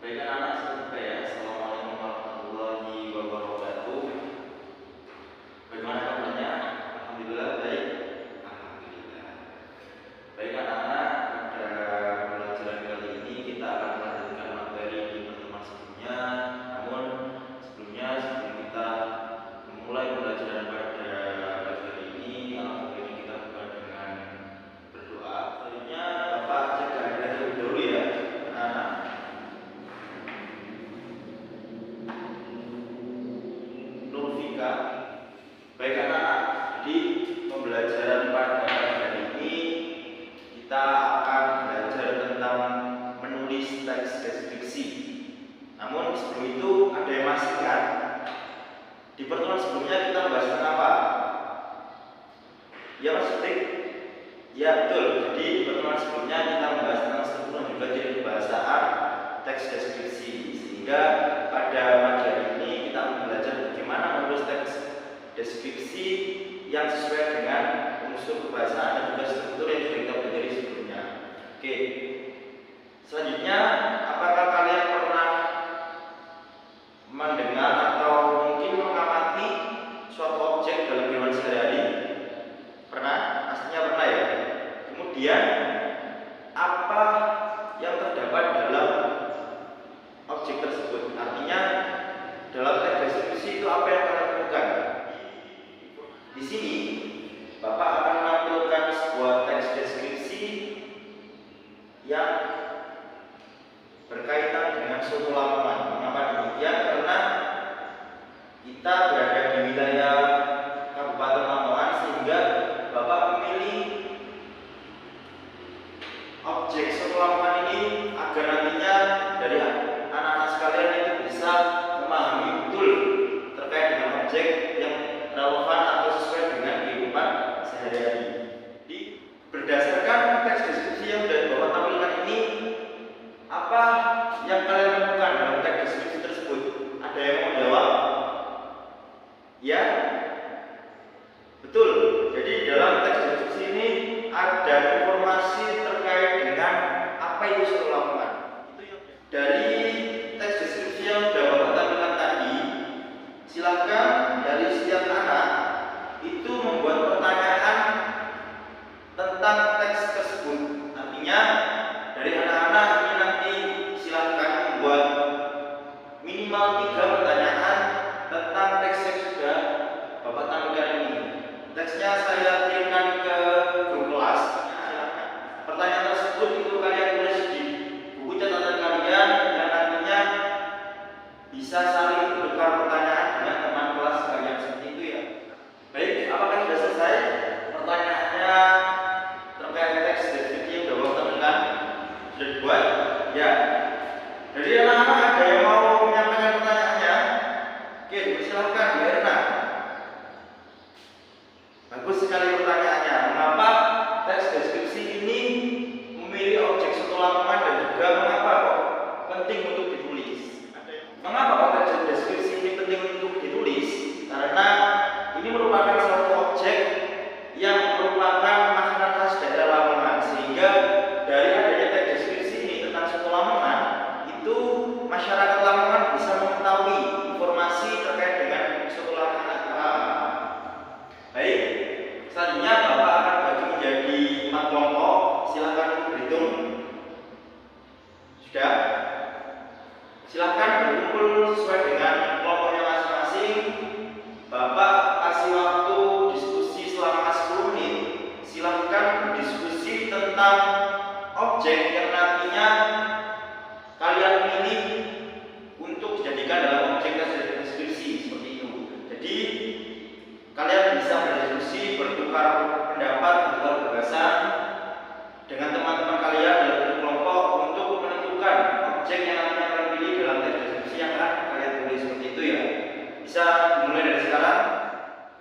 Baik anak-anak semoga ya. Assalamualaikum warahmatullahi wabarakatuh. Bagaimana kabarnya? Alhamdulillah baik. Alhamdulillah. Baik anak-anak, pada pelajaran kali ini kita akan melanjutkan materi di pertemuan sebelumnya. Namun sebelum kita memulai pelajaran pada pagi ini, alhamdulillah kita buka dengan berdoa. Selanjutnya Bapak cek kehadiran dulu ya, anak-anak. Baik anak-anak, jadi pembelajaran pada hari ini kita akan belajar tentang menulis teks deskripsi. Namun sebelum itu ada yang masih kan? Di pertemuan sebelumnya kita membahas tentang apa? Ya Mas Dik? Ya betul, jadi di pertemuan sebelumnya kita membahas tentang struktur dan juga ciri kebahasaan teks deskripsi. Sehingga pada pagi hari ini kita akan belajar bagaimana menulis teks deskripsi yang sesuai dengan unsur kebahasaan dan juga struktur yang sudah kita pelajari sebelumnya. Oke. Selanjutnya, apakah kalian pernah mendengar atau mungkin mengamati suatu objek dalam kehidupan sehari-hari? Pernah? Pastinya pernah ya. Kemudian, apa yang terdapat dalam objek tersebut? Artinya, dalam teks deskripsi itu apa yang kalian lakukan? Di sini, Bapak akan menampilkan sebuah teks deskripsi yang berkaitan dengan suatu Lamongan. Mengapa demikian? Karena kita berada di wilayah Kabupaten Lamongan, sehingga Bapak memilih objek suatu Lamongan ini agar nantinya dari anak-anak sekalian itu bisa memahami betul terkait dengan objek yang relevan atau sesuai dengan kehidupan sehari-hari. Jadi berdasarkan teks deskripsi yang sudah Bapak tampilkan ini, apa yang kalian lakukan dalam teks deskripsi tersebut? Ada yang mau jawab? Ya? Betul. Jadi dalam teks deskripsi ini ada informasi terkait dengan apa itu suatu Lamongan. Dari teks deskripsi yang sudah Bapak tampilkan tadi, silakan dari setiap anak itu membuat pertanyaan tentang teks tersebut. Artinya dari anak-anak ini nanti silakan membuat minimal 3 pertanyaan tentang teks yang sudah Bapak tampilkan ini. Teksnya saya kirimkan ke grup kelas. Silakan. Pertanyaan tersebut itu kalian tulis di buku catatan kalian yang nantinya bisa saling bertukar pertanyaan dengan teman kelas kalian seperti itu ya. Baik, apakah sudah selesai pertanyaannya terkait teks deskripsi yang sudah Bapak tampilkan? Sudah dibuat? Ya. Jadi anak-anak ada yang mau menyampaikan pertanyaannya? Oke, silakan Mbak Erna. Bagus sekali pertanyaannya. Mengapa teks deskripsi ini memilih objek suatu Lamongan dan juga mengapa kok penting untuk ditulis? Mengapa teks deskripsi ini penting untuk ditulis? Karena ini merupakan suatu objek yang merupakan makanan khas daerah Lamongan, sehingga dari adanya teks deskripsi ini tentang suatu Lamongan, itu masyarakat Lamongan bisa mengetahui informasi terkait dengan suatu Lamongan. Baik, selanjutnya Bapak akan bagi menjadi 4 kelompok. Silakan berhitung. Sudah? Silakan berkumpul sesuai dengan kelompoknya masing-masing. Bapak kasih waktu diskusi selama 10 menit. Silakan berdiskusi tentang objek yang nantinya kalian pilih untuk dijadikan dalam objek deskripsi seperti itu. Jadi kalian bisa berdiskusi, bertukar pendapat, bertukar gagasan dengan teman-teman kalian dalam kelompok untuk menentukan objek yang nantinya kalian pilih dalam teks deskripsi yang akan kalian tulis seperti itu ya. Bisa dimulai dari sekarang.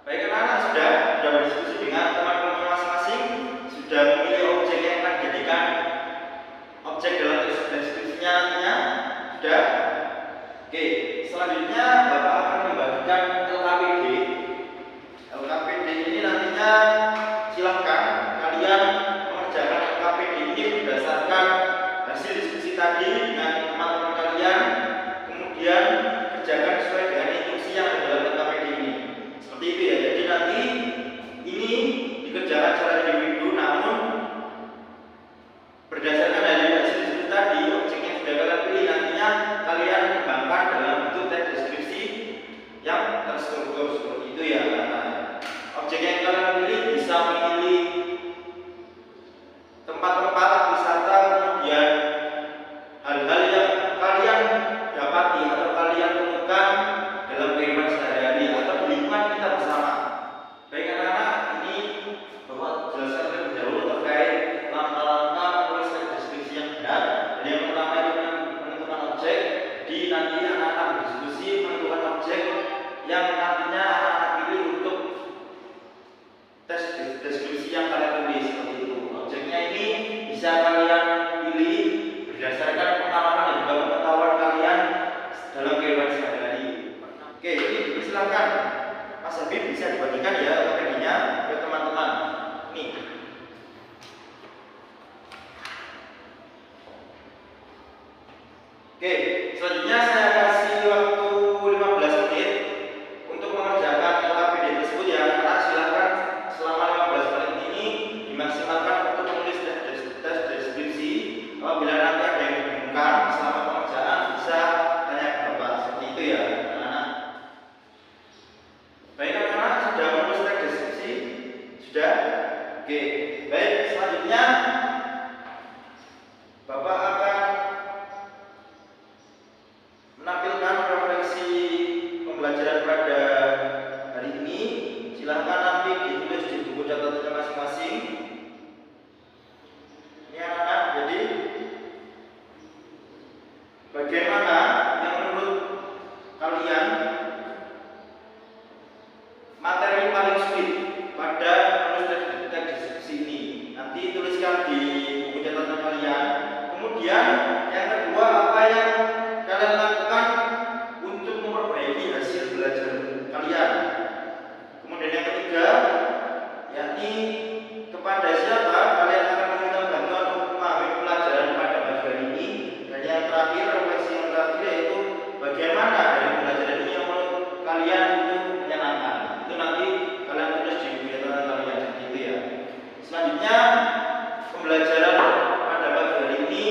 Baik anak-anak sudah berdiskusi dengan teman-teman masing-masing, sudah memilih objek yang akan dijadikan objek dalam teks deskripsinya nantinya. Sudah? Oke, selanjutnya Bapak akan membagikan LKPD. LKPD ini nantinya silakan kalian mengerjakan LKPD ini berdasarkan hasil diskusi tadi dengan teman-teman kalian Oke, selanjutnya saya kasih waktu 15 menit untuk mengerjakan LKPD tersebut ya. Karena silakan selama 15 menit ini dimaksimalkan untuk menulis tes deskripsi. Apabila nanti ada yang dibingungkan selama pengerjaan bisa tanya ke Bapak, seperti itu ya anak-anak. Baik, anak-anak sudah menulis tes deskripsi? Sudah? Oke, baik, selanjutnya Bapak akan menampilkan refleksi pembelajaran pada hari ini. Silahkan nanti ditulis di buku catatannya masing-masing. Ini anak-anak, jadi bagaimana yang menurut kalian materi paling sulit pada menulis teks deskripsi ini? Nanti tuliskan di buku catatan kalian. Kemudian yang kedua, apa yang kalian lakukan untuk memperbaiki hasil belajar kalian? Kemudian yang ketiga, yakni kepada siapa kalian akan meminta bantuan untuk memahami pelajaran pada bagian ini. Dan yang terakhir, refleksi yang terakhir yaitu bagaimana dari pelajaran ini yang menurut kalian itu menyenangkan. Itu nanti kalian tulis di buku catatan kalian, seperti itu ya. Selanjutnya, pembelajaran pada pagi hari ini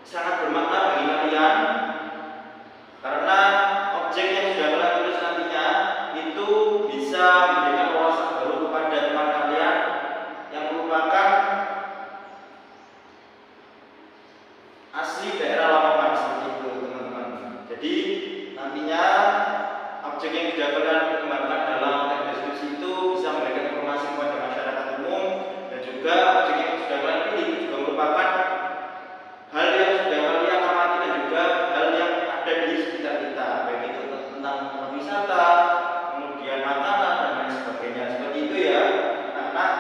sangat bermakna bagi kalian karena objek yang sudah kalian tulis nantinya itu bisa memberikan wawasan baru kepada teman kalian yang merupakan asli daerah Lamongan, seperti itu teman-teman. Jadi nantinya objek yang sudah kalian kembangkan dalam teks deskripsi itu bisa memberikan informasi kepada masyarakat umum, dan juga objek yang sudah kalian pilih juga merupakan hal yang sudah kalian amati dan juga hal yang ada di sekitar kita, baik itu tentang tempat wisata, kemudian makanan dan lain sebagainya, seperti itu ya anak-anak.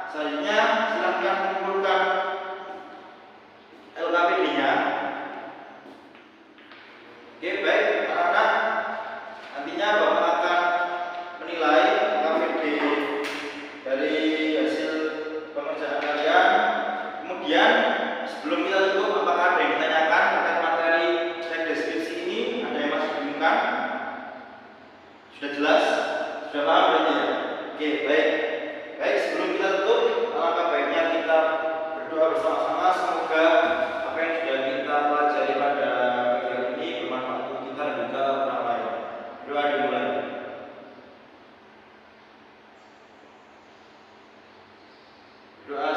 Selanjutnya silahkan kumpulkan LKPD-nya. Oke, baik anak-anak, nantinya Bapak akan menilai LKPD dari hasil pengerjaan kalian. Kemudian sebelum kita tutup, apakah ada yang ditanyakan terkait materi teks deskripsi ini? Ada yang masih bingung? Sudah jelas? Sudah paham berarti ya? Oke, baik. Baik, sebelum kita tutup, alangkah baiknya kita berdoa bersama-sama. Semoga apa yang sudah kita pelajari pada pagi hari ini bermanfaat untuk kita dan juga orang lain. Doa dimulai. Doa